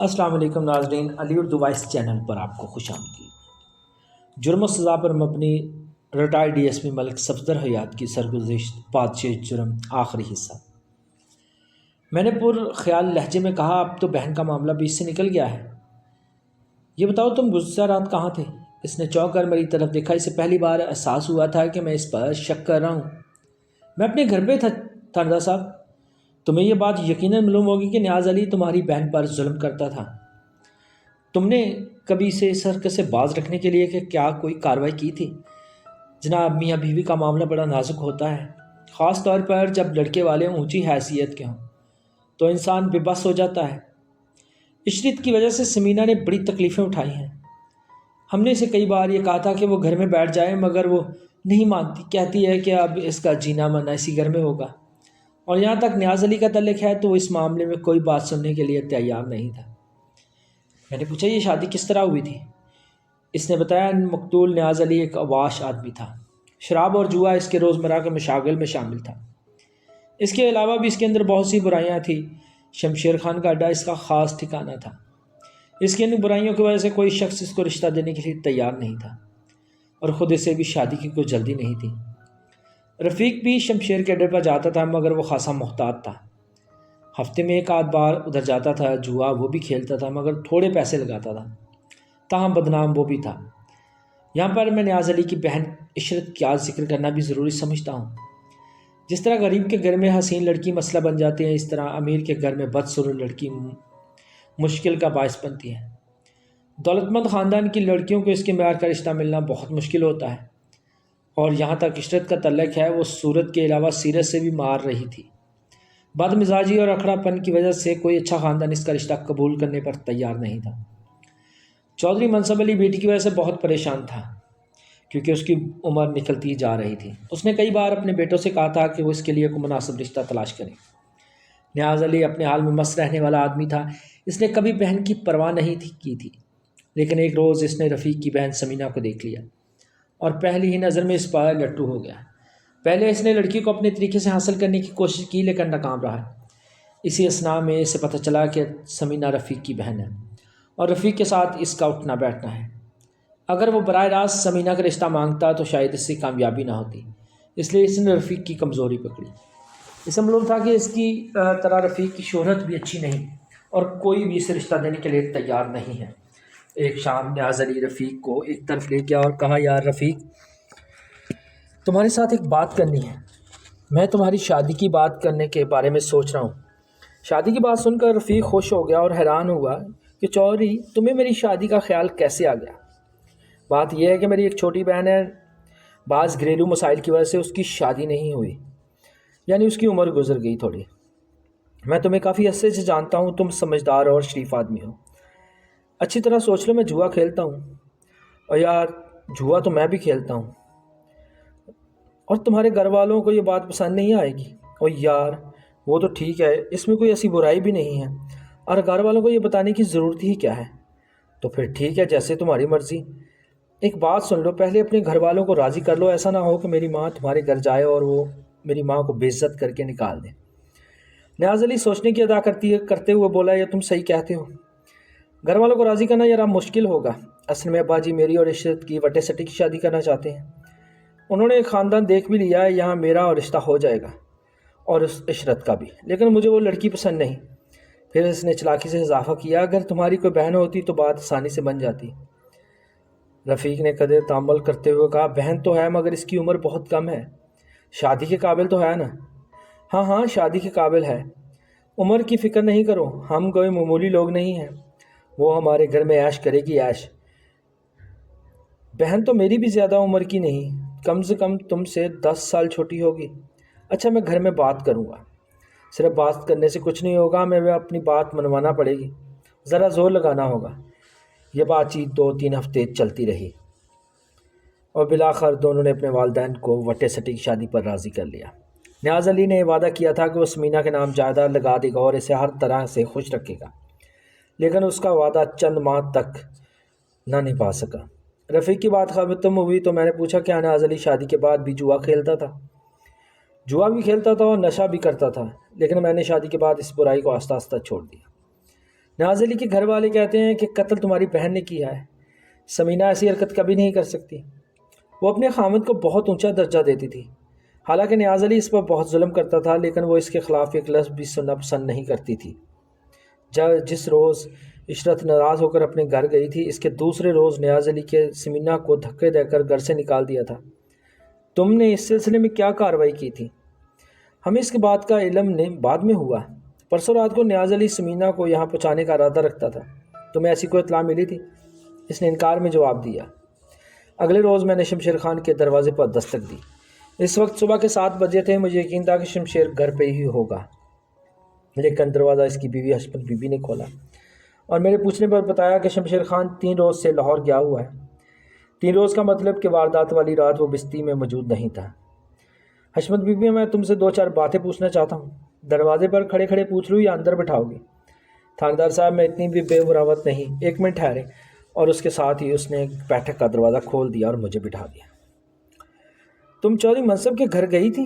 السلام علیکم ناظرین، علی اردو وائس چینل پر آپ کو خوش آمدید۔ جرم و سزا پر مبنی ریٹائرڈ ڈی ایس پی ملک صفدر حیات کی سرگزشت پادشاہ جرم آخری حصہ۔ میں نے پر خیال لہجے میں کہا، اب تو بہن کا معاملہ بیچ سے نکل گیا ہے۔ یہ بتاؤ تم گزشتہ رات کہاں تھے؟ اس نے چونک کر میری طرف دیکھا۔ اسے پہلی بار احساس ہوا تھا کہ میں اس پر شک کر رہا ہوں۔ میں اپنے گھر پہ تھا تھاندہ صاحب۔ تمہیں یہ بات یقیناً معلوم ہوگی کہ نیاز علی تمہاری بہن پر ظلم کرتا تھا۔ تم نے کبھی اسے اس حرکت سے باز رکھنے کے لیے کہ کیا کوئی کارروائی کی تھی؟ جناب، میاں بیوی کا معاملہ بڑا نازک ہوتا ہے، خاص طور پر جب لڑکے والے اونچی حیثیت کے ہوں تو انسان بے بس ہو جاتا ہے۔ عشرت کی وجہ سے سمینہ نے بڑی تکلیفیں اٹھائی ہیں۔ ہم نے اسے کئی بار یہ کہا تھا کہ وہ گھر میں بیٹھ جائے، مگر وہ نہیں مانتی۔ کہتی ہے کہ اب اس کا جینا مرنا اسی گھر میں ہوگا، اور یہاں تک نیاز علی کا تعلق ہے تو وہ اس معاملے میں کوئی بات سننے کے لیے تیار نہیں تھا۔ میں نے پوچھا، یہ شادی کس طرح ہوئی تھی؟ اس نے بتایا، مقتول نیاز علی ایک عواش آدمی تھا۔ شراب اور جوا اس کے روزمرہ کے مشاغل میں شامل تھا۔ اس کے علاوہ بھی اس کے اندر بہت سی برائیاں تھیں۔ شمشیر خان کا اڈا اس کا خاص ٹھکانہ تھا۔ اس کی ان برائیوں کی وجہ سے کوئی شخص اس کو رشتہ دینے کے لیے تیار نہیں تھا، اور خود اسے بھی شادی کی کوئی جلدی نہیں تھی۔ رفیق بھی شمشیر کے اڈے پر جاتا تھا، مگر وہ خاصا محتاط تھا۔ ہفتے میں ایک آدھ بار ادھر جاتا تھا۔ جوا وہ بھی کھیلتا تھا، مگر تھوڑے پیسے لگاتا تھا۔ تاہم بدنام وہ بھی تھا۔ یہاں پر میں نیاز علی کی بہن عشرت کا ذکر کرنا بھی ضروری سمجھتا ہوں۔ جس طرح غریب کے گھر میں حسین لڑکی مسئلہ بن جاتی ہے، اس طرح امیر کے گھر میں بدسلوک لڑکی مشکل کا باعث بنتی ہے۔ دولت مند خاندان کی لڑکیوں کو اس کے معیار کا رشتہ ملنا بہت مشکل ہوتا ہے، اور یہاں تک عشرت کا تعلق ہے، وہ صورت کے علاوہ سیرت سے بھی مار رہی تھی۔ بد مزاجی اور اکھڑا پن کی وجہ سے کوئی اچھا خاندان اس کا رشتہ قبول کرنے پر تیار نہیں تھا۔ چودھری منصب علی بیٹی کی وجہ سے بہت پریشان تھا، کیونکہ اس کی عمر نکلتی جا رہی تھی۔ اس نے کئی بار اپنے بیٹوں سے کہا تھا کہ وہ اس کے لیے کوئی مناسب رشتہ تلاش کریں۔ نیاز علی اپنے حال میں مست رہنے والا آدمی تھا۔ اس نے کبھی بہن کی پرواہ نہیں کی تھی، لیکن ایک روز اس نے رفیق کی بہن سمینہ کو دیکھ لیا اور پہلی ہی نظر میں اس پر لٹو ہو گیا۔ پہلے اس نے لڑکی کو اپنے طریقے سے حاصل کرنے کی کوشش کی، لیکن ناکام رہا۔ اسی اثناء میں اسے پتہ چلا کہ سمینہ رفیق کی بہن ہے، اور رفیق کے ساتھ اس کا اٹھنا بیٹھنا ہے۔ اگر وہ براہ راست سمینہ کا رشتہ مانگتا تو شاید اس سے کامیابی نہ ہوتی، اس لیے اس نے رفیق کی کمزوری پکڑی۔ اسے معلوم تھا کہ اس کی طرح رفیق کی شہرت بھی اچھی نہیں، اور کوئی بھی اسے رشتہ دینے کے لیے تیار نہیں ہے۔ ایک شام نیاز علی رفیق کو ایک طرف لے گیا اور کہا، یار رفیق، تمہارے ساتھ ایک بات کرنی ہے۔ میں تمہاری شادی کی بات کرنے کے بارے میں سوچ رہا ہوں۔ شادی کی بات سن کر رفیق خوش ہو گیا اور حیران ہوا کہ چودھری، تمہیں میری شادی کا خیال کیسے آ گیا؟ بات یہ ہے کہ میری ایک چھوٹی بہن ہے، بعض گھریلو مسائل کی وجہ سے اس کی شادی نہیں ہوئی، یعنی اس کی عمر گزر گئی تھوڑی۔ میں تمہیں کافی عرصے سے جانتا ہوں، تم سمجھدار اور شریف آدمی ہو۔ اچھی طرح سوچ لو، میں جوا کھیلتا ہوں، اور یار جوا تو میں بھی کھیلتا ہوں، اور تمہارے گھر والوں کو یہ بات پسند نہیں آئے گی۔ اور یار وہ تو ٹھیک ہے، اس میں کوئی ایسی برائی بھی نہیں ہے، اور گھر والوں کو یہ بتانے کی ضرورت ہی کیا ہے؟ تو پھر ٹھیک ہے، جیسے تمہاری مرضی۔ ایک بات سن لو، پہلے اپنے گھر والوں کو راضی کر لو، ایسا نہ ہو کہ میری ماں تمہارے گھر جائے اور وہ میری ماں کو بے عزت کر کے نکال دے۔ نیاز علی سوچنے کی ادا کرتے ہوئے بولا، یہ تم صحیح کہتے ہو، گھر والوں کو راضی کرنا ذرا مشکل ہوگا۔ اصل میں ابا جی میری اور عشرت کی وٹے سٹی کی شادی کرنا چاہتے ہیں۔ انہوں نے ایک خاندان دیکھ بھی لیا ہے، یہاں میرا اور رشتہ ہو جائے گا، اور اس عشرت کا بھی، لیکن مجھے وہ لڑکی پسند نہیں۔ پھر اس نے چلاکی سے اضافہ کیا، اگر تمہاری کوئی بہن ہوتی تو بات آسانی سے بن جاتی۔ رفیق نے قدر تامل کرتے ہوئے کہا، بہن تو ہے، مگر اس کی عمر بہت کم ہے، شادی کے قابل تو ہے نا؟ ہاں ہاں، شادی کے قابل ہے، عمر کی فکر نہیں کرو، ہم کوئی معمولی لوگ نہیں ہیں، وہ ہمارے گھر میں عیش کرے گی عیش۔ بہن تو میری بھی زیادہ عمر کی نہیں، کم سے کم تم سے 10 سال چھوٹی ہوگی۔ اچھا، میں گھر میں بات کروں گا۔ صرف بات کرنے سے کچھ نہیں ہوگا، میں اپنی بات منوانا پڑے گی، ذرا زور لگانا ہوگا۔ یہ بات چیت 2-3 ہفتے چلتی رہی، اور بالآخر دونوں نے اپنے والدین کو وٹے سٹی کی شادی پر راضی کر لیا۔ نیاز علی نے وعدہ کیا تھا کہ وہ سمینہ کے نام جائیداد لگا دے گا اور اسے ہر طرح سے خوش رکھے گا، لیکن اس کا وعدہ چند ماہ تک نہ نبھا سکا۔ رفیق کی بات ختم ہوئی تو میں نے پوچھا، کیا نیاز علی شادی کے بعد بھی جوا کھیلتا تھا؟ جوا بھی کھیلتا تھا اور نشہ بھی کرتا تھا، لیکن میں نے شادی کے بعد اس برائی کو آہستہ آہستہ چھوڑ دیا۔ نیاز علی کے گھر والے کہتے ہیں کہ قتل تمہاری بہن نے کیا ہے، سمینہ ایسی حرکت کبھی نہیں کر سکتی۔ وہ اپنے خامد کو بہت اونچا درجہ دیتی تھی، حالانکہ نیاز علی اس پر بہت ظلم کرتا تھا، لیکن وہ اس کے خلاف ایک لفظ بھی سننا پسند نہیں کرتی تھی۔ جس روز عشرت ناراض ہو کر اپنے گھر گئی تھی، اس کے دوسرے روز نیاز علی کے سمینہ کو دھکے دے کر گھر سے نکال دیا تھا۔ تم نے اس سلسلے میں کیا کارروائی کی تھی؟ ہمیں اس کے بعد کا علم بعد میں ہوا۔ پرسوں رات کو نیاز علی سمینہ کو یہاں پہنچانے کا ارادہ رکھتا تھا۔ تمہیں ایسی کوئی اطلاع ملی تھی؟ اس نے انکار میں جواب دیا۔ اگلے روز میں نے شمشیر خان کے دروازے پر دستک دی۔ اس وقت صبح کے 7 بجے تھے۔ مجھے یقین تھا کہ شمشیر گھر پہ ہی ہوگا، لیکن دروازہ اس کی بیوی حشمت بی بی نے کھولا اور میرے پوچھنے پر بتایا کہ شمشیر خان 3 روز سے لاہور گیا ہوا ہے۔ 3 روز کا مطلب کہ واردات والی رات وہ بستی میں موجود نہیں تھا۔ حشمت بی بی، میں تم سے 2-4 باتیں پوچھنا چاہتا ہوں۔ دروازے پر کھڑے کھڑے پوچھ لوں یا اندر بٹھاؤ گی؟ تھاندار صاحب، میں اتنی بھی بے مراوت نہیں، 1 منٹ ٹھہرے۔ اور اس کے ساتھ ہی اس نے بیٹھک کا دروازہ کھول دیا اور مجھے بٹھا دیا۔ تم چودھری منصب کے گھر گئی تھی؟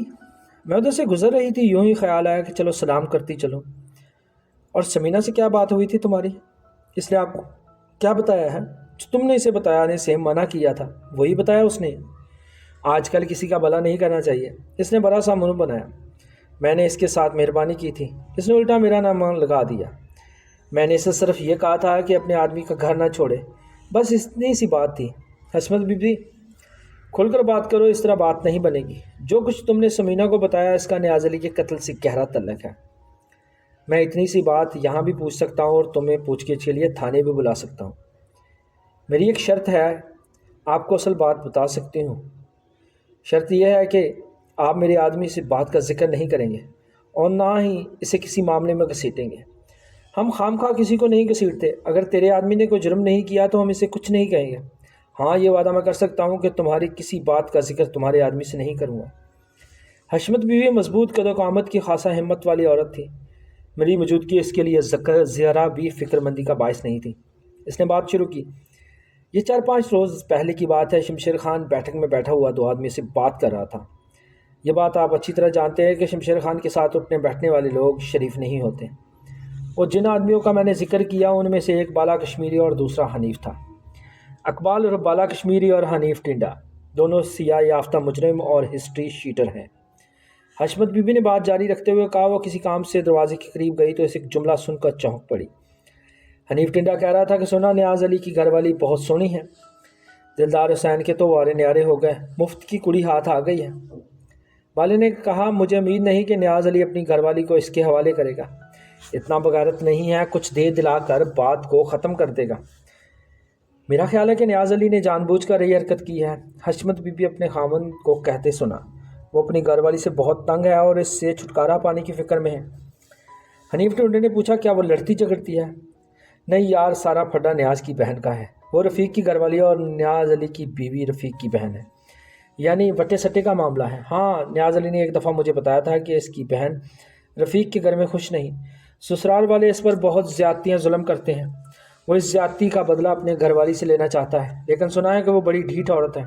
میں ادھر سے گزر رہی تھی، یوں ہی خیال آیا کہ چلو سلام کرتی چلو۔ اور سمینہ سے کیا بات ہوئی تھی تمہاری؟ اس نے آپ کو کیا بتایا ہے؟ جو تم نے اسے بتایا نے سے منع کیا تھا، وہی بتایا اس نے۔ آج کل کسی کا بھلا نہیں کرنا چاہیے۔ اس نے بڑا سا منہ بنایا۔ میں نے اس کے ساتھ مہربانی کی تھی، اس نے الٹا میرا نام لگا دیا۔ میں نے اسے صرف یہ کہا تھا کہ اپنے آدمی کا گھر نہ چھوڑے، بس اتنی سی بات تھی۔ حشمت بی بی، کھل کر بات کرو، اس طرح بات نہیں بنے گی۔ جو کچھ تم نے سمینہ کو بتایا اس کا نیاز علی کے قتل سے گہرا تعلق ہے۔ میں اتنی سی بات یہاں بھی پوچھ سکتا ہوں اور تمہیں پوچھ گچھ کے لیے تھانے بھی بلا سکتا ہوں۔ میری ایک شرط ہے، آپ کو اصل بات بتا سکتی ہوں۔ شرط یہ ہے کہ آپ میرے آدمی سے بات کا ذکر نہیں کریں گے اور نہ ہی اسے کسی معاملے میں گھسیٹیں گے۔ ہم خواہ کسی کو نہیں گھسیٹتے۔ اگر تیرے آدمی نے کوئی جرم نہیں کیا تو ہم اسے کچھ نہیں کہیں گے۔ ہاں، یہ وعدہ میں کر سکتا ہوں کہ تمہاری کسی بات کا ذکر تمہارے آدمی سے نہیں کروں گا۔ حشمت بیوی مضبوط قد و قامت کی خاصا ہمت والی عورت تھی۔ میری موجودگی اس کے لیے ذرا بھی فکر مندی کا باعث نہیں تھی۔ اس نے بات شروع کی۔ یہ 4-5 روز پہلے کی بات ہے۔ شمشیر خان بیٹھک میں بیٹھا ہوا 2 آدمی سے بات کر رہا تھا۔ یہ بات آپ اچھی طرح جانتے ہیں کہ شمشیر خان کے ساتھ اٹھنے بیٹھنے والے لوگ شریف نہیں ہوتے۔ اور جن آدمیوں کا میں نے ذکر کیا ان میں سے ایک بالا کشمیری اور دوسرا حنیف تھا۔ اقبال اور بالا کشمیری اور حنیف ٹنڈا دونوں سیاہ یافتہ مجرم اور ہسٹری شیٹر ہیں۔ حشمت بی بی نے بات جاری رکھتے ہوئے کہا، وہ کسی کام سے دروازے کے قریب گئی تو اسے ایک جملہ سن کر چونک پڑی۔ حنیف ٹنڈا کہہ رہا تھا کہ سنا نیاز علی کی گھر والی بہت سونی ہے۔ دلدار حسین کے تو وارے نیارے ہو گئے، مفت کی کڑی ہاتھ آ گئی ہے۔ والے نے کہا، مجھے امید نہیں کہ نیاز علی اپنی گھر والی کو اس کے حوالے کرے گا۔ اتنا بغیرت نہیں ہے، کچھ دے دلا کر بات کو ختم کر دے گا۔ میرا خیال ہے کہ نیاز علی نے جان بوجھ کر یہ حرکت کی ہے۔ حشمت بی بی اپنے خاوند کو کہتے سنا، وہ اپنی گھر والی سے بہت تنگ ہے اور اس سے چھٹکارا پانے کی فکر میں ہے۔ حنیف ٹنڈے نے پوچھا، کیا وہ لڑتی جھگڑتی ہے؟ نہیں یار، سارا پھڈا نیاز کی بہن کا ہے۔ وہ رفیق کی گھر والی اور نیاز علی کی بیوی رفیق کی بہن ہے، یعنی وٹے سٹے کا معاملہ ہے۔ ہاں، نیاز علی نے ایک دفعہ مجھے بتایا تھا کہ اس کی بہن رفیق کے گھر میں خوش نہیں، سسرال والے اس پر بہت زیادتیاں ظلم کرتے ہیں۔ وہ اس زیادتی کا بدلہ اپنے گھر والی سے لینا چاہتا ہے، لیکن سنا ہے کہ وہ بڑی ڈھیٹ عورت ہے۔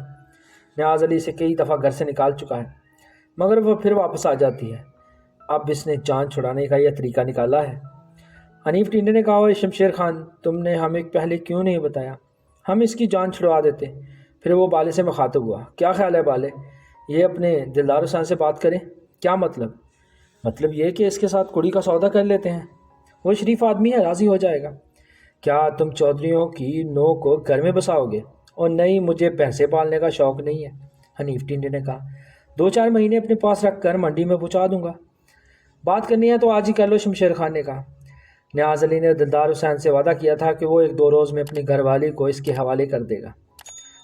نیاز علی اسے کئی دفعہ گھر سے نکال چکا ہے، مگر وہ پھر واپس آ جاتی ہے۔ اب اس نے جان چھڑانے کا یہ طریقہ نکالا ہے۔ حنیف ٹنڈے نے کہا، شمشیر خان، تم نے ہمیں پہلے کیوں نہیں بتایا؟ ہم اس کی جان چھڑوا دیتے۔ پھر وہ بالے سے مخاطب ہوا، کیا خیال ہے بالے، یہ اپنے دلدار حسین سے بات کریں؟ کیا مطلب؟ مطلب یہ کہ اس کے ساتھ کڑی کا سودا کر لیتے ہیں، وہ شریف آدمی ہے، راضی ہو جائے گا۔ کیا تم چودھریوں کی نو کو گھر میں بساؤ گے؟ اور نہیں، مجھے بھینسیں پالنے کا شوق نہیں ہے، حنیف ٹنڈے نے کہا۔ 2-4 مہینے اپنے پاس رکھ کر منڈی میں پہنچا دوں گا۔ بات کرنی ہے تو آج ہی کر لو، شمشیر خان نے کہا۔ نیاز علی نے دلدار حسین سے وعدہ کیا تھا کہ وہ 1-2 روز میں اپنی گھر والی کو اس کے حوالے کر دے گا۔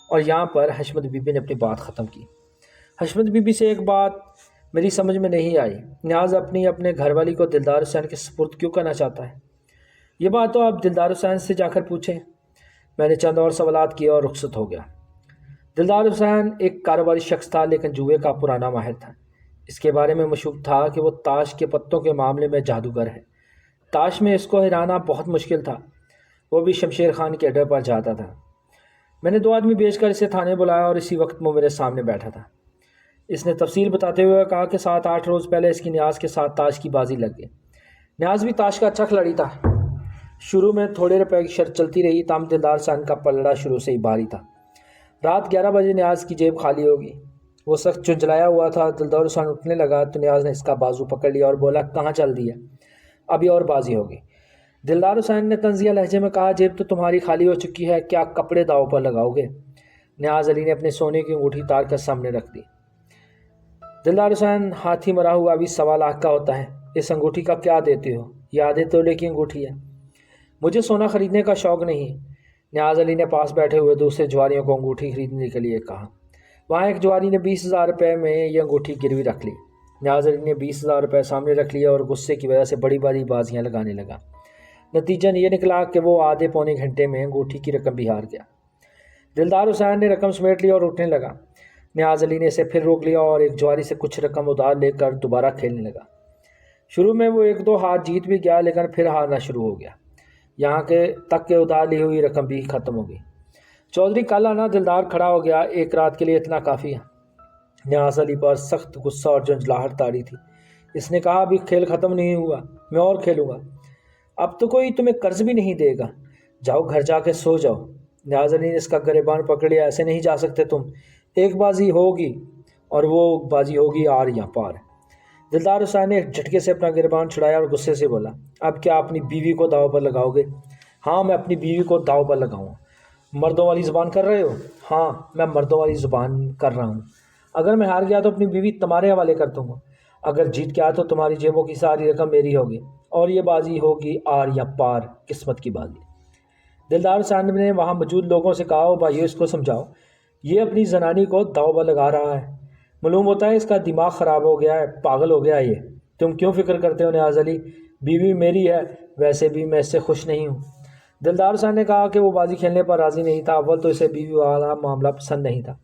اور یہاں پر حشمت بی بی نے اپنی بات ختم کی۔ حشمت بی بی سے ایک بات میری سمجھ میں نہیں آئی، نیاز اپنے گھر والی کو دلدار حسین کے سپرد کیوں کرنا چاہتا ہے؟ یہ بات تو آپ دلدار حسین سے جا کر پوچھیں۔ میں نے چند اور سوالات کیے اور رخصت ہو گیا۔ دلدار حسین ایک کاروباری شخص تھا، لیکن جوئے کا پرانا ماہر تھا۔ اس کے بارے میں مشہور تھا کہ وہ تاش کے پتوں کے معاملے میں جادوگر ہے۔ تاش میں اس کو ہرانا بہت مشکل تھا۔ وہ بھی شمشیر خان کے اڈے پر جاتا تھا۔ میں نے 2 آدمی بھیج کر اسے تھانے بلایا اور اسی وقت وہ میرے سامنے بیٹھا تھا۔ اس نے تفصیل بتاتے ہوئے کہا کہ 7-8 روز پہلے اس کی نیاز کے ساتھ تاش کی بازی لگ گئی۔ نیاز بھی تاش کا اچھا کھلاڑی تھا۔ شروع میں تھوڑے روپے کی شرط چلتی رہی، تاہم دلدار حسین کا پلڑا شروع سے ہی بھاری تھا۔ رات 11 بجے نیاز کی جیب خالی ہوگی، وہ سخت چنچلایا ہوا تھا۔ دلدار حسین اٹھنے لگا تو نیاز نے اس کا بازو پکڑ لیا اور بولا، کہاں چل دی ہے؟ ابھی اور بازی ہوگی۔ دلدار حسین نے طنزیہ لہجے میں کہا، جیب تو تمہاری خالی ہو چکی ہے، کیا کپڑے داؤ پر لگاؤ گے؟ نیاز علی نے اپنے سونے کی انگوٹھی تار کر سامنے رکھ دی۔ دلدار حسین ہاتھی مرا ہوا ابھی 1.25 لاکھ کا ہوتا ہے، اس انگوٹھی کا کیا دیتے ہو؟ یہ آدھے تولے کی انگوٹھی ہے، مجھے سونا خریدنے کا شوق نہیں۔ نیاز علی نے پاس بیٹھے ہوئے دوسرے جواریوں کو انگوٹھی خریدنے کے لیے کہا۔ وہاں ایک جواری نے 20,000 روپے میں یہ انگوٹھی گروی رکھ لی۔ نیاز علی نے 20,000 روپے سامنے رکھ لیا اور غصے کی وجہ سے بڑی بڑی بازیاں لگانے لگا۔ نتیجہ یہ نکلا کہ وہ آدھے پونے گھنٹے میں انگوٹھی کی رقم بھی ہار گیا۔ دلدار حسین نے رقم سمیٹ لی اور اٹھنے لگا۔ نیاز علی نے اسے پھر روک لیا اور ایک جواری سے کچھ رقم ادھار لے کر دوبارہ کھیلنے لگا۔ شروع میں وہ 1-2 ہاتھ جیت بھی گیا، لیکن پھر ہارنا شروع ہو گیا، یہاں کے تک کہ ادھار لی ہوئی رقم بھی ختم ہو گئی۔ چودھری کل آنا دلدار کھڑا ہو گیا، ایک رات کے لیے اتنا کافی ہے۔ نیاز علی پر سخت غصہ اور جھنجھلاہٹ طاری تھی۔ اس نے کہا، ابھی کھیل ختم نہیں ہوا، میں اور کھیلوں گا۔ اب تو کوئی تمہیں قرض بھی نہیں دے گا، جاؤ گھر جا کے سو جاؤ۔ نیاز علی نے اس کا گریبان پکڑ لیا، ایسے نہیں جا سکتے تم، ایک بازی ہوگی اور وہ بازی ہوگی آر یا پار۔ دلدار حسین نے ایک جھٹکے سے اپنا گریبان چھڑایا اور غصے سے بولا، اب کیا اپنی بیوی کو داؤ پر لگاؤ گے؟ ہاں، میں اپنی بیوی کو داؤ پر لگاؤں۔ مردوں والی زبان کر رہے ہو؟ ہاں، میں مردوں والی زبان کر رہا ہوں۔ اگر میں ہار گیا تو اپنی بیوی تمہارے حوالے کر دوں گا، اگر جیت گیا تو تمہاری جیبوں کی ساری رقم میری ہوگی، اور یہ بازی ہوگی آر یا پار، قسمت کی بازی۔ دلدار حسین نے وہاں موجود لوگوں سے کہا، بھائیو اس کو سمجھاؤ، یہ اپنی زنانی کو داؤ پر لگا رہا ہے، معلوم ہوتا ہے اس کا دماغ خراب ہو گیا ہے، پاگل ہو گیا ہے یہ۔ تم کیوں فکر کرتے ہو نیاز علی؟ بیوی میری ہے، ویسے بھی میں اس سے خوش نہیں ہوں۔ دلدار حسین نے کہا کہ وہ بازی کھیلنے پر راضی نہیں تھا۔ اول تو اسے بیوی والا معاملہ پسند نہیں تھا،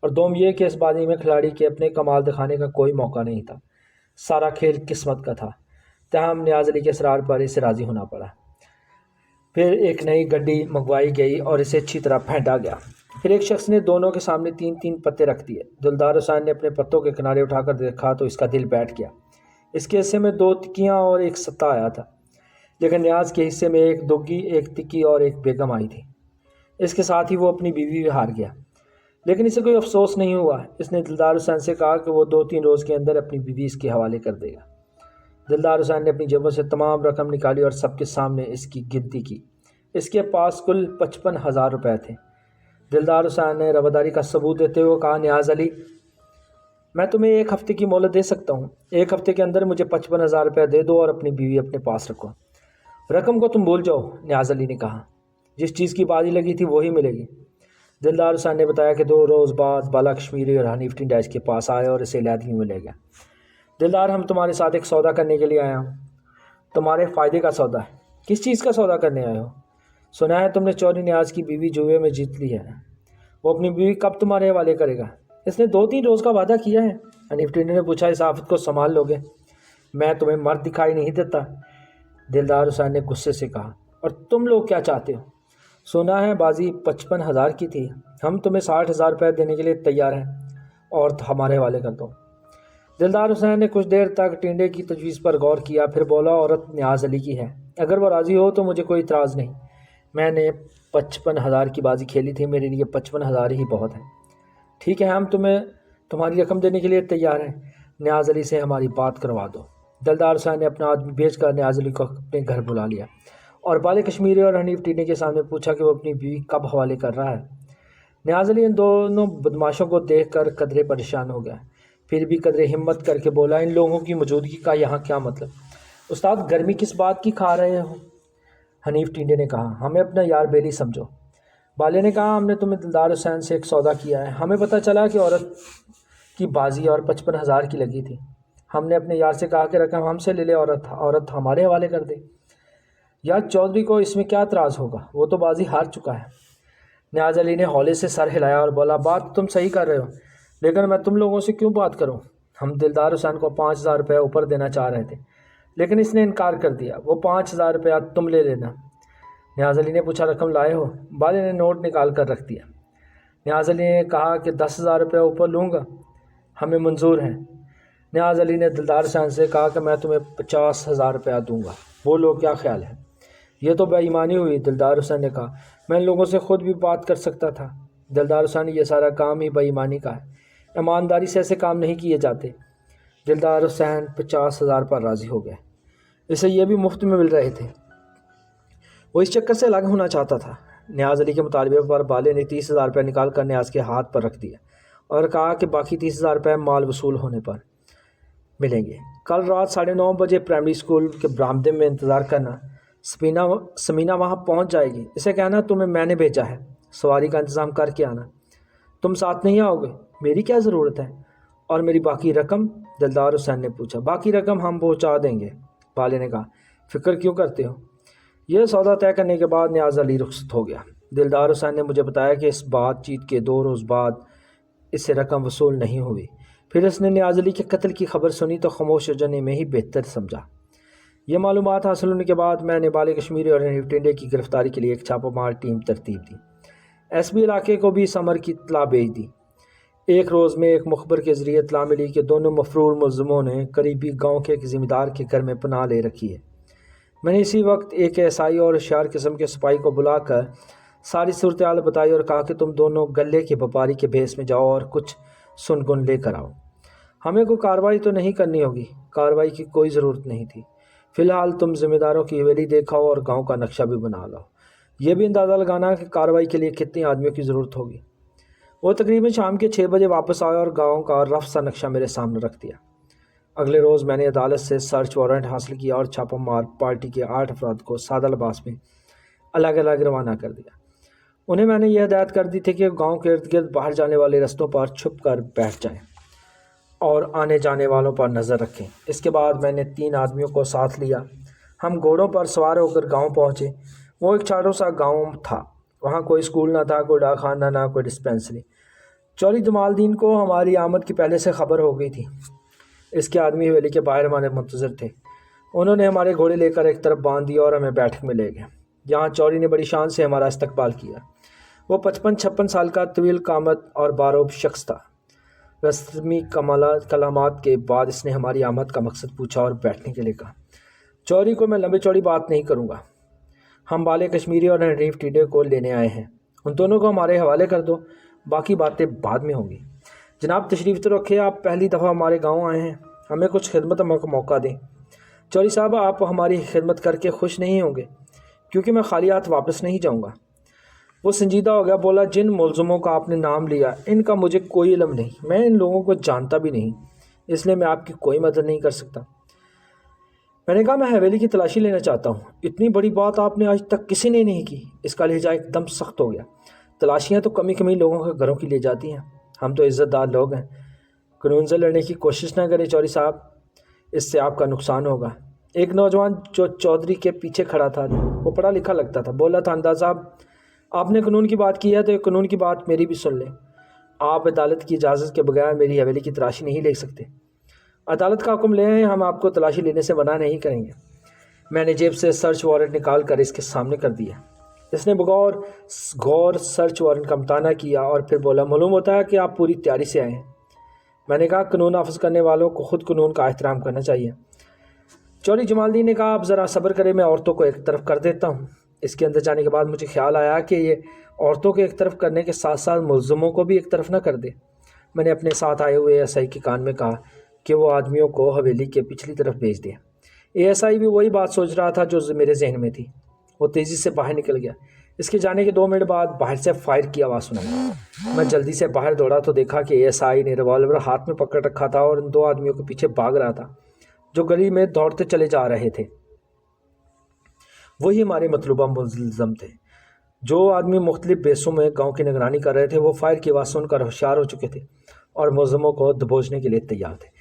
اور دوم یہ کہ اس بازی میں کھلاڑی کے اپنے کمال دکھانے کا کوئی موقع نہیں تھا، سارا کھیل قسمت کا تھا۔ تاہم نیاز علی کے اصرار پر اسے راضی ہونا پڑا۔ پھر ایک نئی گڈی منگوائی گئی اور اسے اچھی طرح پھینٹا گیا۔ پھر ایک شخص نے دونوں کے سامنے 3-3 پتے رکھ دیے۔ دلدار حسین نے اپنے پتوں کے کنارے اٹھا کر دیکھا تو اس کا دل بیٹھ گیا۔ اس کے حصے میں 2 تکیاں اور 1 ستا آیا تھا، لیکن نیاز کے حصے میں 1 دگی، 1 تکی اور 1 بیگم آئی تھی۔ اس کے ساتھ ہی وہ اپنی بیوی بھی ہار گیا، لیکن اسے کوئی افسوس نہیں ہوا۔ اس نے دلدار حسین سے کہا کہ وہ 2-3 روز کے اندر اپنی بیوی اس کے حوالے کر دے گا۔ دلدار حسین نے اپنی جیبوں سے تمام رقم نکالی اور سب کے سامنے اس کی گنتی کی۔ اس کے پاس کل 55,000 روپے تھے۔ دلدار حسین نے رواداری کا ثبوت دیتے ہوئے کہا، نیاز علی، میں تمہیں 1 ہفتے کی مہلت دے سکتا ہوں، 1 ہفتے کے اندر مجھے 55,000 روپے دے دو اور اپنی بیوی اپنے پاس رکھو۔ رقم کو تم بھول جاؤ، نیاز علی نے کہا، جس چیز کی بازی لگی تھی وہی ملے گی۔ دلدار حسین نے بتایا کہ 2 روز بعد بالا کشمیری اور حنیف ٹنڈا اس کے پاس آئے اور اسے علیحدگی میں لے گیا۔ دلدار، ہم تمہارے ساتھ ایک سودا کرنے کے لیے آیا ہوں، تمہارے فائدے کا سودا ہے۔ کس چیز کا سودا کرنے آئے ہو؟ سنا ہے تم نے چوری نیاز کی بیوی جوئے میں جیت لی ہے، وہ اپنی بیوی کب تمہارے حوالے کرے گا؟ اس نے 2-3 روز کا وعدہ کیا ہے۔ حنیف ٹنڈے نے پوچھا، اس آفت کو سنبھال لو گے؟ میں تمہیں مرد دکھائی نہیں دیتا؟ دلدار حسین نے غصے سے کہا، اور تم لوگ کیا چاہتے ہو؟ سنا ہے بازی 55,000 کی تھی، ہم تمہیں 60,000 روپے دینے کے لیے تیار ہیں، اور ہمارے حوالے کر دو۔ دلدار حسین نے کچھ دیر تک ٹنڈے کی تجویز پر غور کیا، پھر بولا، عورت نیاز علی کی ہے، اگر وہ راضی ہو تو مجھے کوئی اعتراض نہیں۔ میں نے 55,000 کی بازی کھیلی تھی، میرے لیے 55,000 ہی بہت ہے۔ ٹھیک ہے، ہم تمہاری رقم دینے کے لیے تیار ہیں، نیاز علی سے ہماری بات کروا دو۔ دلدار حسین نے اپنا آدمی بھیج کر نیاز علی کو اپنے گھر بلا لیا اور بالے کشمیری اور حنیف ٹنڈے کے سامنے پوچھا کہ وہ اپنی بیوی کب حوالے کر رہا ہے۔ نیاز علی ان دونوں بدماشوں کو دیکھ کر قدرے پریشان ہو گیا، پھر بھی قدرے ہمت کر کے بولا، ان لوگوں کی موجودگی کا یہاں کیا مطلب؟ استاد، گرمی کس بات کی کھا رہے ہو؟ حنیف ٹنڈے نے کہا، ہمیں اپنا یار بیلی سمجھو۔ بالے نے کہا، ہم نے تمہیں دلدار حسین سے ایک سودا کیا ہے، ہمیں پتہ چلا کہ عورت کی بازی اور 55,000 کی لگی تھی، ہم نے اپنے یار سے کہا کہ رقم ہم سے لے لے، عورت ہمارے حوالے کر دے۔ یار چودھری کو اس میں کیا اعتراض ہوگا، وہ تو بازی ہار چکا ہے۔ نیاز علی نے ہولے سے سر ہلایا اور بولا، بات تم صحیح کر رہے ہو، لیکن میں تم لوگوں سے کیوں بات کروں؟ ہم دلدار حسین کو 5,000 روپے اوپر دینا چاہ رہے تھے، لیکن اس نے انکار کر دیا، وہ 5,000 روپیہ تم لے لینا۔ نیاز علی نے پوچھا، رقم لائے ہو؟ بالے نے نوٹ نکال کر رکھ دیا۔ نیاز علی نے کہا کہ 10,000 روپے اوپر لوں گا، ہمیں منظور ہیں۔ نیاز علی نے دلدار حسین سے کہا کہ میں تمہیں 50,000 روپیہ دوں گا، بولو کیا خیال ہے؟ یہ تو بے ایمانی ہوئی، دلدار حسین نے کہا۔ میں ان لوگوں سے خود بھی بات کر سکتا تھا۔ دلدار حسین، یہ سارا کام ہی بے ایمانی کا ہے، ایمانداری سے ایسے کام نہیں کیے جاتے۔ دلدار حسین 50,000 پر راضی ہو گئے، اسے یہ بھی مفت میں مل رہے تھے۔ وہ اس چکر سے الگ ہونا چاہتا تھا۔ نیاز علی کے مطالبے پر بالے نے 30,000 روپے نکال کر نیاز کے ہاتھ پر رکھ دیا اور کہا کہ باقی 30,000 روپے مال وصول ہونے پر ملیں گے۔ کل رات 9:30 بجے پرائمری اسکول کے برآمدے میں انتظار کرنا۔ سمینہ وہاں پہنچ جائے گی، اسے کہنا تمہیں میں نے بھیجا ہے، سواری کا انتظام کر کے آنا۔ تم ساتھ نہیں آؤ گے؟ میری کیا ضرورت ہے؟ اور میری باقی رقم؟ دلدار حسین نے پوچھا۔ باقی رقم ہم پہنچا دیں گے، بالے نے کہا۔ فکر کیوں کرتے ہو؟ یہ سودا طے کرنے کے بعد نیاز علی رخصت ہو گیا۔ دلدار حسین نے مجھے بتایا کہ اس بات چیت کے 2 روز بعد اس سے رقم وصول نہیں ہوئی۔ پھر اس نے نیاز علی کے قتل کی خبر سنی تو خاموش ہو جانے میں ہی بہتر سمجھا۔ یہ معلومات حاصل ہونے کے بعد میں نے بالے کشمیری اور حنیف ٹنڈے کی گرفتاری کے لیے ایک چھاپہ مار ٹیم ترتیب دی۔ ایس بی علاقے کو بھی اس امر کی اطلاع بھیج دی۔ ایک روز میں ایک مخبر کے ذریعے اطلاع ملی کہ دونوں مفرور ملزموں نے قریبی گاؤں کے ایک ذمہ دار کے گھر میں پناہ لے رکھی ہے۔ میں نے اسی وقت ایک ایسائی اور ہوشیار قسم کے سپاہی کو بلا کر ساری صورتحال بتائی اور کہا کہ تم دونوں گلے کے وپاری کے بھیس میں جاؤ اور کچھ سن گن لے کر آؤ۔ ہمیں کوئی کارروائی تو نہیں کرنی ہوگی۔ کارروائی کی کوئی ضرورت نہیں تھی۔ فی الحال تم ذمہ داروں کی حویلی دیکھاؤ اور گاؤں کا نقشہ بھی بنا لاؤ۔ یہ بھی اندازہ لگانا کہ کارروائی کے لیے کتنے آدمیوں کی ضرورت ہوگی۔ وہ تقریباً شام کے 6 بجے واپس آیا اور گاؤں کا رف سا نقشہ میرے سامنے رکھ دیا۔ اگلے روز میں نے عدالت سے سرچ وارنٹ حاصل کیا اور چھاپہ مار پارٹی کے 8 افراد کو سادہ لباس میں الگ الگ روانہ کر دیا۔ انہیں میں نے یہ ہدایت کر دی تھی کہ گاؤں کے ارد گرد باہر جانے والے رستوں پر چھپ کر بیٹھ جائیں اور آنے جانے والوں پر نظر رکھیں۔ اس کے بعد میں نے 3 آدمیوں کو ساتھ لیا۔ ہم گھوڑوں پر سوار ہو کر گاؤں پہنچے۔ وہ ایک چھوٹا سا گاؤں تھا، وہاں کوئی اسکول نہ تھا، کوئی ڈاک خانہ نہ کوئی ڈسپینسری۔ چوری جمال الدین کو ہماری آمد کی پہلے سے خبر ہو گئی تھی۔ اس کے آدمی حویلی کے باہر ہمارے منتظر تھے۔ انہوں نے ہمارے گھوڑے لے کر ایک طرف باندھ دیا اور ہمیں بیٹھک میں لے گئے، جہاں چوری نے بڑی شان سے ہمارا استقبال کیا۔ وہ 55-56 سال کا طویل قامت اور باروب شخص تھا۔ رسمی کلامات کے بعد اس نے ہماری آمد کا مقصد پوچھا اور بیٹھنے کے لیے کہا۔ چوری کو میں لمبی چوڑی بات نہیں کروں گا، ہم بالے کشمیری اور حنیف ٹنڈے کو لینے آئے ہیں، ان دونوں کو ہمارے حوالے کر دو، باقی باتیں بعد میں ہوں گی۔ جناب تشریف تو رکھے، آپ پہلی دفعہ ہمارے گاؤں آئے ہیں، ہمیں کچھ خدمت کا موقع دیں۔ چوری صاحب، آپ ہماری خدمت کر کے خوش نہیں ہوں گے، کیونکہ میں خالی ہاتھ واپس نہیں جاؤں گا۔ وہ سنجیدہ ہو گیا، بولا، جن ملزموں کا آپ نے نام لیا ان کا مجھے کوئی علم نہیں، میں ان لوگوں کو جانتا بھی نہیں، اس لیے میں آپ کی کوئی مدد نہیں کر سکتا۔ میں نے کہا، میں حویلی کی تلاشی لینا چاہتا ہوں۔ اتنی بڑی بات آپ نے آج تک کسی نے نہیں کی۔ اس کا لہجہ ایک دم سخت ہو گیا۔ تلاشیاں تو کمی کمی لوگوں کے گھروں کی لی جاتی ہیں، ہم تو عزت دار لوگ ہیں، قانون سے لڑنے کی کوشش نہ کریں چوری صاحب، اس سے آپ کا نقصان ہوگا۔ ایک نوجوان جو چودھری کے پیچھے کھڑا تھا، وہ پڑھا لکھا لگتا تھا، بولا، تھاندار صاحب، آپ نے قانون کی بات کی ہے تو قانون کی بات میری بھی سن لیں۔ آپ عدالت کی اجازت کے بغیر میری حویلی کی تلاشی نہیں لے سکتے۔ عدالت کا حکم لے آئیں، ہم آپ کو تلاشی لینے سے منع نہیں کریں گے۔ میں نے جیب سے سرچ وارنٹ نکال کر اس کے سامنے کر دیا۔ اس نے بغور سرچ وارنٹ کا مطالعہ کیا اور پھر بولا، معلوم ہوتا ہے کہ آپ پوری تیاری سے آئے ہیں۔ میں نے کہا، قانون نافذ کرنے والوں کو خود قانون کا احترام کرنا چاہیے۔ چوری جمال الدین نے کہا، آپ ذرا صبر کریں، میں عورتوں کو ایک طرف کر دیتا ہوں۔ اس کے اندر جانے کے بعد مجھے خیال آیا کہ یہ عورتوں کو ایک طرف کرنے کے ساتھ ساتھ ملزموں کو بھی ایک طرف نہ کر دے۔ میں نے اپنے ساتھ آئے ہوئے ایس آئی کے کان میں کہا کہ وہ آدمیوں کو حویلی کے پچھلی طرف بھیج دیں۔ ایس آئی بھی وہی بات سوچ رہا تھا جو میرے ذہن میں تھی۔ وہ تیزی سے باہر نکل گیا۔ اس کے جانے کے 2 منٹ بعد باہر سے فائر کی آواز سنائی۔ میں جلدی سے باہر دوڑا تو دیکھا کہ ایس آئی نے ریوالور ہاتھ میں پکڑ رکھا تھا اور ان 2 آدمیوں کے پیچھے بھاگ رہا تھا جو گلی میں دوڑتے چلے جا رہے تھے۔ وہی ہمارے مطلوبہ ملزم تھے۔ جو آدمی مختلف بیسوں میں گاؤں کی نگرانی کر رہے تھے، وہ فائر کی آواز سن کر ہوشیار ہو چکے تھے اور ملزموں کو دبوچنے کے لیے تیار تھے۔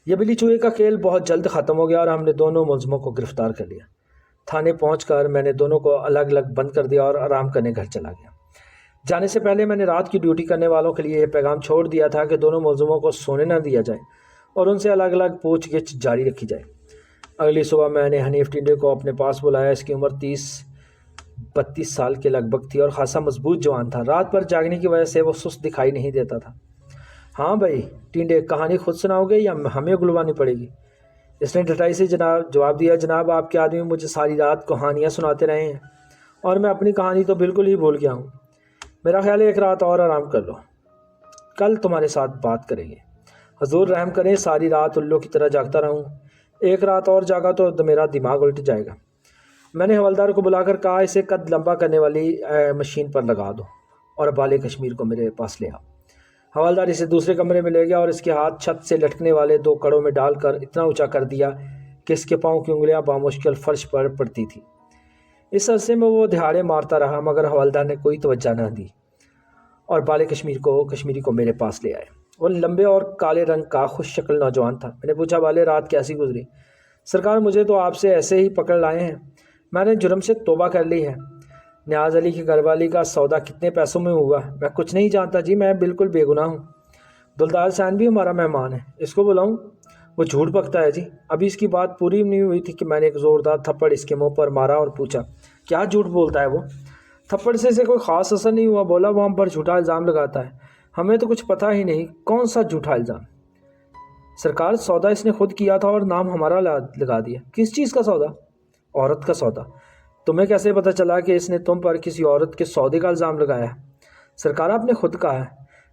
یہ بلی چوہے کا کھیل بہت جلد ختم ہو گیا اور ہم نے دونوں ملزموں کو گرفتار کر لیا۔ تھانے پہنچ کر میں نے دونوں کو الگ الگ بند کر دیا اور آرام کرنے گھر چلا گیا۔ جانے سے پہلے میں نے رات کی ڈیوٹی کرنے والوں کے لیے یہ پیغام چھوڑ دیا تھا کہ دونوں ملزموں کو سونے نہ دیا جائے اور ان سے الگ الگ پوچھ گچھ جاری رکھی جائے۔ اگلی صبح میں نے حنیف ٹنڈے کو اپنے پاس بلایا۔ اس کی عمر 30-32 سال کے لگ بھگ تھی اور خاصا مضبوط جوان تھا۔ رات بھر جاگنے کی وجہ سے وہ سست دکھائی نہیں دیتا تھا۔ ہاں بھائی ٹنڈے، کہانی خود سناؤ گے یا ہمیں گلوانی پڑے گی؟ اس نے ڈٹائی سے جواب دیا، جناب آپ کے آدمی مجھے ساری رات کہانیاں سناتے رہے ہیں اور میں اپنی کہانی تو بالکل ہی بھول گیا ہوں۔ میرا خیال ہے ایک رات اور آرام کر لو، کل تمہارے ساتھ بات کریں گے۔ حضور رحم کریں، ساری رات الو کی طرح جاگتا رہوں، ایک رات اور جاگا تو میرا دماغ الٹ جائے گا۔ میں نے حوالدار کو بلا کر کہا، اسے قد لمبا کرنے والی مشین پر لگا دو اور بالِ کشمیر کو میرے پاس لے آؤ۔ حوالدار اسے دوسرے کمرے میں لے گیا اور اس کے ہاتھ چھت سے لٹکنے والے 2 کڑوں میں ڈال کر اتنا اونچا کر دیا کہ اس کے پاؤں کی انگلیاں بامشکل فرش پر پڑتی تھیں۔ اس عرصے میں وہ دہاڑے مارتا رہا مگر حوالدار نے کوئی توجہ نہ دی اور بالِ کشمیری کو میرے پاس لے آئے۔ وہ لمبے اور کالے رنگ کا خوش شکل نوجوان تھا۔ میں نے پوچھا، بالے رات کیسی گزری؟ سرکار مجھے تو آپ سے ایسے ہی پکڑ لائے ہیں، میں نے جرم سے توبہ کر لی ہے۔ نیاز علی کی گھر والی کا سودا کتنے پیسوں میں ہوا؟ میں کچھ نہیں جانتا جی، میں بالکل بے گناہ ہوں۔ دلدار حسین بھی ہمارا مہمان ہے، اس کو بلاؤں؟ وہ جھوٹ بکتا ہے جی۔ ابھی اس کی بات پوری نہیں ہوئی تھی کہ میں نے ایک زوردار تھپڑ اس کے منہ پر مارا اور پوچھا، کیا جھوٹ بولتا ہے وہ؟ تھپڑ سے اسے کوئی خاص اثر نہیں ہوا، بولا وہ ہم پر جھوٹا الزام لگاتا ہے، ہمیں تو کچھ پتہ ہی نہیں کون سا جھوٹا الزام۔ سرکار سودا اس نے خود کیا تھا اور نام ہمارا لگا دیا۔ کس چیز کا سودا؟ عورت کا سودا۔ تمہیں کیسے پتہ چلا کہ اس نے تم پر کسی عورت کے سودے کا الزام لگایا؟ سرکار آپ نے خود کہا ہے۔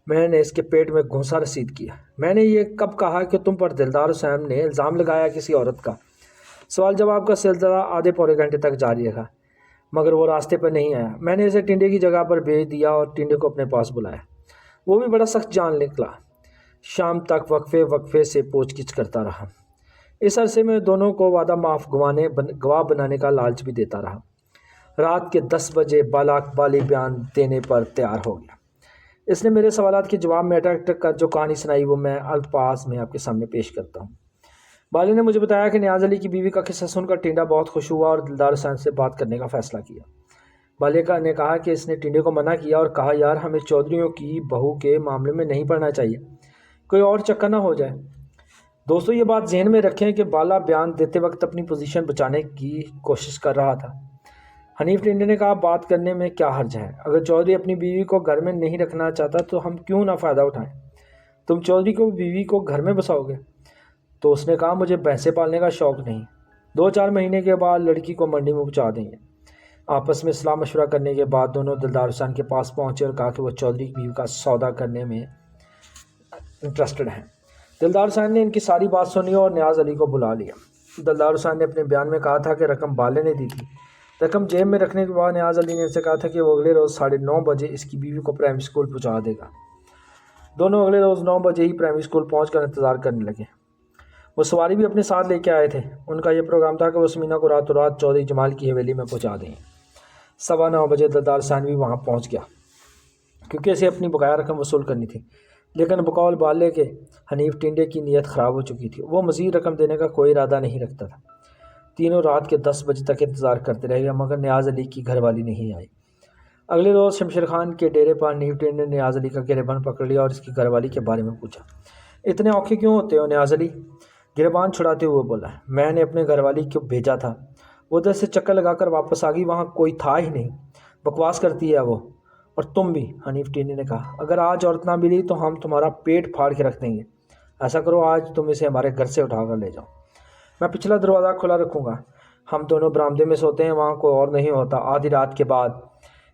میں نے اس کے پیٹ میں گھونسا رسید کیا۔ میں نے یہ کب کہا کہ تم پر دلدار حسین نے الزام لگایا کسی عورت کا؟ سوال جواب کا سلسلہ آدھے پونے گھنٹے تک جاری رہا مگر وہ راستے پر نہیں آیا۔ میں نے اسے ٹنڈے کی جگہ پر بھیج دیا اور ٹنڈے کو اپنے پاس بلایا۔ وہ بھی بڑا سخت جان نکلا۔ شام تک وقفے سے پوچھ گچھ کرتا رہا۔ اس عرصے میں دونوں کو وعدہ معاف گواہ بنانے کا لالچ بھی دیتا رہا۔ رات کے 10 بجے بالی بیان دینے پر تیار ہو گیا۔ اس نے میرے سوالات کے جواب میں اٹک اٹک کر جو کہانی سنائی وہ میں الفاظ میں آپ کے سامنے پیش کرتا ہوں۔ بالی نے مجھے بتایا کہ نیاز علی کی بیوی کا قصہ سن کر ٹنڈا بہت خوش ہوا اور دلدار حسین سے بات کرنے کا فیصلہ کیا۔ بالی نے کہا کہ اس نے ٹنڈے کو منع کیا اور کہا، یار ہمیں چودھریوں کی بہو کے معاملے میں نہیں پڑنا چاہیے، کوئی اور چکر نہ ہو جائے۔ دوستو یہ بات ذہن میں رکھیں کہ بالا بیان دیتے وقت اپنی پوزیشن بچانے کی کوشش کر رہا تھا۔ حنیف ٹنڈے نے کہا، بات کرنے میں کیا حرج ہے؟ اگر چودھری اپنی بیوی کو گھر میں نہیں رکھنا چاہتا تو ہم کیوں نہ فائدہ اٹھائیں؟ تم چودھری کو بیوی کو گھر میں بساؤ گے؟ تو اس نے کہا، مجھے بھینسیں پالنے کا شوق نہیں، 2-4 مہینے کے بعد لڑکی کو منڈی میں پہنچا دیں گے۔ آپس میں صلاح مشورہ کرنے کے بعد دونوں دلدار حسین کے پاس پہنچے اور کہا کہ وہ چودھری کی بیوی کا سودا کرنے میں انٹرسٹڈ ہیں۔ دلدار حسین نے ان کی ساری بات سنی اور نیاز علی کو بلا لیا۔ دلدار حسین نے اپنے بیان میں کہا تھا کہ رقم بالے نے دی تھی۔ رقم جیب میں رکھنے کے بعد نیاز علی نے اسے کہا تھا کہ وہ اگلے روز 9:30 بجے اس کی بیوی کو پرائمری اسکول پہنچا دے گا۔ دونوں اگلے روز 9 بجے ہی پرائمری اسکول پہنچ کر انتظار کرنے لگے۔ وہ سواری بھی اپنے ساتھ لے کے آئے تھے۔ ان کا یہ پروگرام تھا کہ وہ سمینہ کو راتوں رات چودھری جمال کی حویلی میں پہنچا دیں۔ 9:15 بجے دلدار حسین بھی وہاں پہنچ گیا کیونکہ اسے اپنی بقایا رقم وصول کرنی تھی، لیکن بقول بالے کے حنیف ٹنڈے کی نیت خراب ہو چکی تھی، وہ مزید رقم دینے کا کوئی ارادہ نہیں رکھتا تھا۔ تینوں رات کے 10 بجے تک انتظار کرتے رہے مگر نیاز علی کی گھر والی نہیں آئی۔ اگلے روز شمشیر خان کے ڈیرے پر حنیف ٹنڈے نے نیاز علی کا گریبان پکڑ لیا اور اس کی گھر والی کے بارے میں پوچھا۔ اتنے اوکھے کیوں ہوتے ہو نیاز علی؟ گریبان چھڑاتے ہوئے بولا، میں نے اپنے گھر والی کو بھیجا تھا، وہ ادھر سے چکر لگا کر واپس آ گئی، وہاں کوئی تھا ہی نہیں، بکواس کرتی ہے وہ، اور تم بھی۔ حنیف ٹنڈے نے کہا، اگر آج عورت نہ ملی تو ہم تمہارا پیٹ پھاڑ کے رکھ دیں گے۔ ایسا کرو، آج تم اسے ہمارے گھر سے اٹھا کر لے جاؤ، میں پچھلا دروازہ کھلا رکھوں گا، ہم دونوں برآمدے میں سوتے ہیں، وہاں کوئی اور نہیں ہوتا، آدھی رات کے بعد۔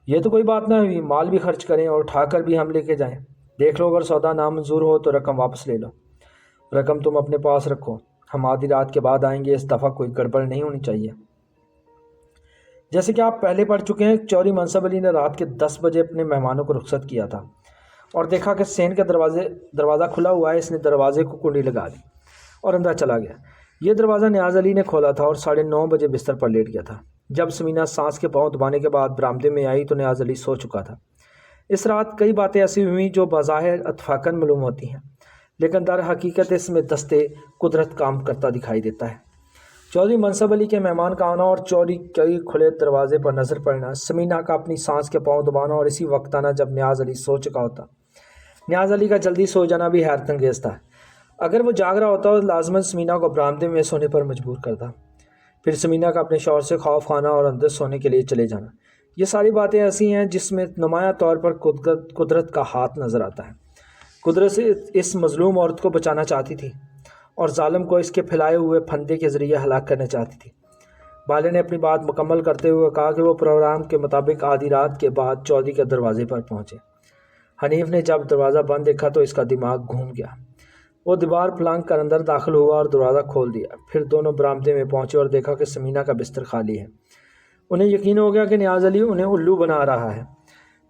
یہ تو کوئی بات نہ ہوئی، مال بھی خرچ کریں اور اٹھا کر بھی ہم لے کے جائیں۔ دیکھ لو، اگر سودا نامنظور ہو تو رقم واپس لے لو، رقم تم اپنے پاس رکھو، ہم آدھی رات کے بعد آئیں گے، اس دفعہ کوئی گڑبڑ نہیں ہونی چاہیے۔ جیسے کہ آپ پہلے پڑھ چکے ہیں، چودھری منصب علی نے رات کے 10 بجے اپنے مہمانوں کو رخصت کیا تھا اور دیکھا کہ سین کا دروازہ کھلا ہوا ہے۔ اس نے دروازے کو کنڈی لگا دی اور اندر چلا گیا۔ یہ دروازہ نیاز علی نے کھولا تھا اور 9:30 بجے بستر پر لیٹ گیا تھا۔ جب سمینہ سانس کے پاؤں دبانے کے بعد برآمدے میں آئی تو نیاز علی سو چکا تھا۔ اس رات کئی باتیں ایسی ہوئیں جو بظاہر اتفاقاً معلوم ہوتی ہیں، لیکن در حقیقت اس میں دستے قدرت کام کرتا دکھائی دیتا ہے۔ چودھری منصب علی کے مہمان کا آنا اور چوری کے کھلے دروازے پر نظر پڑنا، سمینہ کا اپنی سانس کے پاؤں دبانا اور اسی وقت آنا جب نیاز علی سو چکا ہوتا۔ نیاز علی کا جلدی سو جانا بھی حیرت انگیز تھا۔ اگر وہ جاگ رہا ہوتا تو لازماً سمینہ کو برآمدے میں سونے پر مجبور کرتا، پھر سمینہ کا اپنے شوہر سے خوف کھانا اور اندر سونے کے لیے چلے جانا۔ یہ ساری باتیں ایسی ہیں جس میں نمایاں طور پر قدرت کا ہاتھ نظر آتا ہے۔ قدرت سے اس مظلوم عورت کو بچانا چاہتی تھی اور ظالم کو اس کے پھیلائے ہوئے پھندے کے ذریعے ہلاک کرنا چاہتی تھی۔ بالے نے اپنی بات مکمل کرتے ہوئے کہا کہ وہ پروگرام کے مطابق آدھی رات کے بعد چودھری کے دروازے پر پہنچے۔ حنیف نے جب دروازہ بند دیکھا تو اس کا دماغ گھوم گیا۔ وہ دیوار پھلانگ کر اندر داخل ہوا اور دروازہ کھول دیا۔ پھر دونوں برآمدے میں پہنچے اور دیکھا کہ سمینہ کا بستر خالی ہے۔ انہیں یقین ہو گیا کہ نیاز علی انہیں الو بنا رہا ہے۔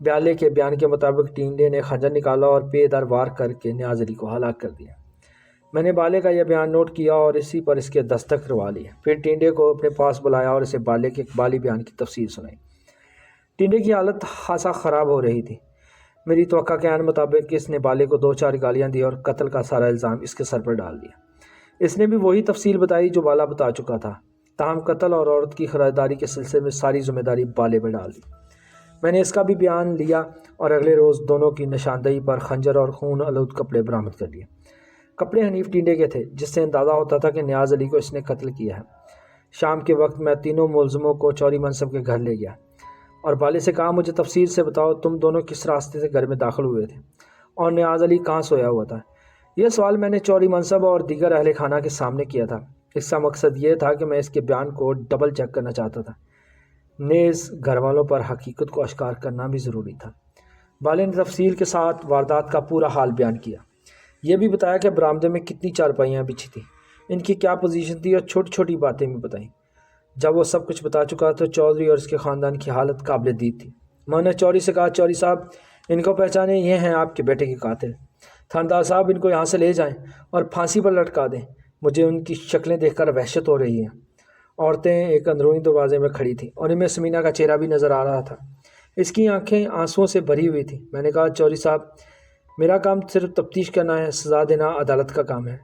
بیالے کے بیان کے مطابق ٹینڈے نے خنجر نکالا اور پے در وار کر کے نیاز علی کو ہلاک کر دیا۔ میں نے بالے کا یہ بیان نوٹ کیا اور اسی پر اس کے دستخط کروا لیے۔ پھر ٹینڈے کو اپنے پاس بلایا اور اسے بالے کے اقبالی بیان کی تفصیل سنائی۔ ٹینڈے کی حالت خاصا خراب ہو رہی تھی۔ میری توقع کے عین مطابق اس نے بالے کو 2-4 گالیاں دی اور قتل کا سارا الزام اس کے سر پر ڈال دیا۔ اس نے بھی وہی تفصیل بتائی جو بالا بتا چکا تھا، تاہم قتل اور عورت کی خریداری کے سلسلے میں ساری ذمہ داری بالے پر ڈال دی۔ میں نے اس کا بھی بیان لیا اور اگلے روز دونوں کی نشاندہی پر خنجر اور خون آلود کپڑے برآمد کر لیے۔ کپڑے حنیف ٹینڈے کے تھے، جس سے اندازہ ہوتا تھا کہ نیاز علی کو اس نے قتل کیا ہے۔ شام کے وقت میں تینوں ملزموں کو چوری منصب کے گھر لے گیا اور بالے سے کہا مجھے تفصیل سے بتاؤ تم دونوں کس راستے سے گھر میں داخل ہوئے تھے اور نیاز علی کہاں سویا ہوا تھا۔ یہ سوال میں نے چوری منصب اور دیگر اہل خانہ کے سامنے کیا تھا۔ اس کا مقصد یہ تھا کہ میں اس کے بیان کو ڈبل چیک کرنا چاہتا تھا، نیز گھر والوں پر حقیقت کو اشکار کرنا بھی ضروری تھا۔ بالے نے تفصیل کے ساتھ واردات کا پورا حال بیان کیا۔ یہ بھی بتایا کہ برآمدے میں کتنی چارپائیاں بچھی تھیں، ان کی کیا پوزیشن تھی اور چھوٹی چھوٹی باتیں بھی بتائیں۔ جب وہ سب کچھ بتا چکا تو چودھری اور اس کے خاندان کی حالت قابل دید تھی۔ میں نے چودھری سے کہا چودھری صاحب ان کو پہچانے، یہ ہیں آپ کے بیٹے کے قاتل۔ تھاندار صاحب ان کو یہاں سے لے جائیں اور پھانسی پر لٹکا دیں۔ مجھے ان کی شکلیں دیکھ کر وحشت ہو رہی ہیں۔ عورتیں ایک اندرونی دروازے میں کھڑی تھیں اور ان میں سمینہ کا چہرہ بھی نظر آ رہا تھا۔ اس کی آنکھیں آنسوؤں سے بھری ہوئی تھیں۔ میں نے کہا چودھری صاحب میرا کام صرف تفتیش کرنا ہے، سزا دینا عدالت کا کام ہے،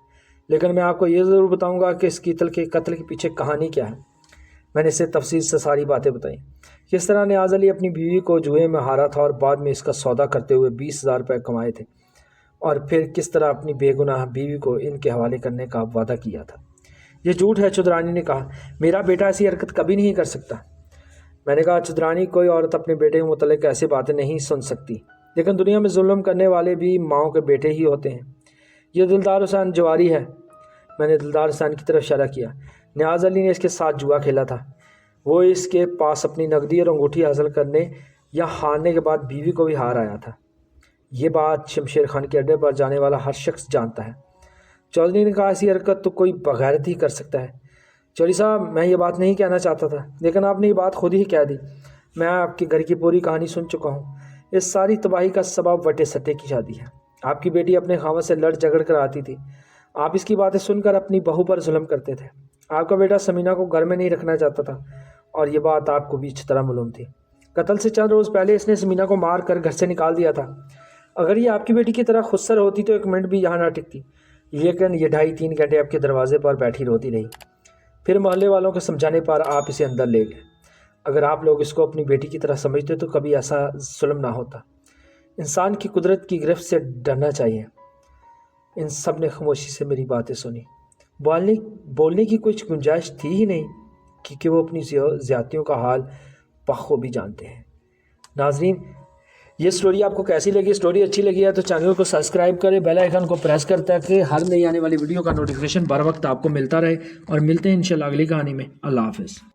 لیکن میں آپ کو یہ ضرور بتاؤں گا کہ اس قتل کے پیچھے کہانی کیا ہے۔ میں نے اسے تفصیل سے ساری باتیں بتائیں، کس طرح نیاز علی اپنی بیوی کو جوئے میں ہارا تھا اور بعد میں اس کا سودا کرتے ہوئے 20,000 روپے کمائے تھے، اور پھر کس طرح اپنی بے گناہ بیوی کو ان کے حوالے کرنے کا وعدہ کیا تھا۔ یہ جھوٹ ہے، چودھرانی نے کہا۔ میرا بیٹا ایسی حرکت کبھی نہیں کر سکتا۔ میں نے کہا چودھرانی کوئی عورت اپنے بیٹے کے متعلق ایسی باتیں نہیں سن سکتی، لیکن دنیا میں ظلم کرنے والے بھی ماؤں کے بیٹے ہی ہوتے ہیں۔ یہ دلدار حسین جواری ہے۔ میں نے دلدار حسین کی طرف اشارہ کیا۔ نیاز علی نے اس کے ساتھ جوا کھیلا تھا۔ وہ اس کے پاس اپنی نقدی اور انگوٹھی حاصل کرنے یا ہارنے کے بعد بیوی کو بھی ہار آیا تھا۔ یہ بات شمشیر خان کے اڈے پر جانے والا ہر شخص جانتا ہے۔ چودھری نے کہا ایسی حرکت تو کوئی بغیرت ہی کر سکتا ہے۔ چودھری صاحب میں یہ بات نہیں کہنا چاہتا تھا، لیکن آپ نے یہ بات خود ہی کہہ دی۔ میں آپ کے گھر کی پوری کہانی سن چکا ہوں۔ اس ساری تباہی کا سبب وٹے سٹے کی شادی ہے۔ آپ کی بیٹی اپنے خاوند سے لڑ جھگڑ کر آتی تھی، آپ اس کی باتیں سن کر اپنی بہو پر ظلم کرتے تھے۔ آپ کا بیٹا سمینہ کو گھر میں نہیں رکھنا چاہتا تھا اور یہ بات آپ کو بھی اچھی طرح معلوم تھی۔ قتل سے چند روز پہلے اس نے سمینہ کو مار کر گھر سے نکال دیا تھا۔ اگر یہ آپ کی بیٹی کی طرح خودسر ہوتی تو ایک منٹ بھی یہاں نہ ٹکتی، لیکن یہ 2.5-3 گھنٹے آپ کے دروازے پر بیٹھی روتی رہی۔ پھر محلے والوں کے سمجھانے پر آپ اسے اندر لے گئے۔ اگر آپ لوگ اس کو اپنی بیٹی کی طرح سمجھتے تو کبھی ایسا ظلم نہ ہوتا۔ انسان کی قدرت کی گرفت سے ڈرنا چاہیے۔ ان سب نے خاموشی سے میری باتیں سنی۔ بولنے کی کچھ گنجائش تھی ہی نہیں، کیونکہ وہ اپنی زیادتیوں کا حال بخوبی جانتے ہیں۔ ناظرین یہ سٹوری آپ کو کیسی لگی؟ سٹوری اچھی لگی ہے تو چینل کو سبسکرائب کریں، بیل آئیکن کو پریس کرتا ہے کہ ہر نئی آنے والی ویڈیو کا نوٹیفیکیشن بر وقت آپ کو ملتا رہے، اور ملتے ہیں انشاءاللہ اگلی کہانی میں۔ اللہ حافظ۔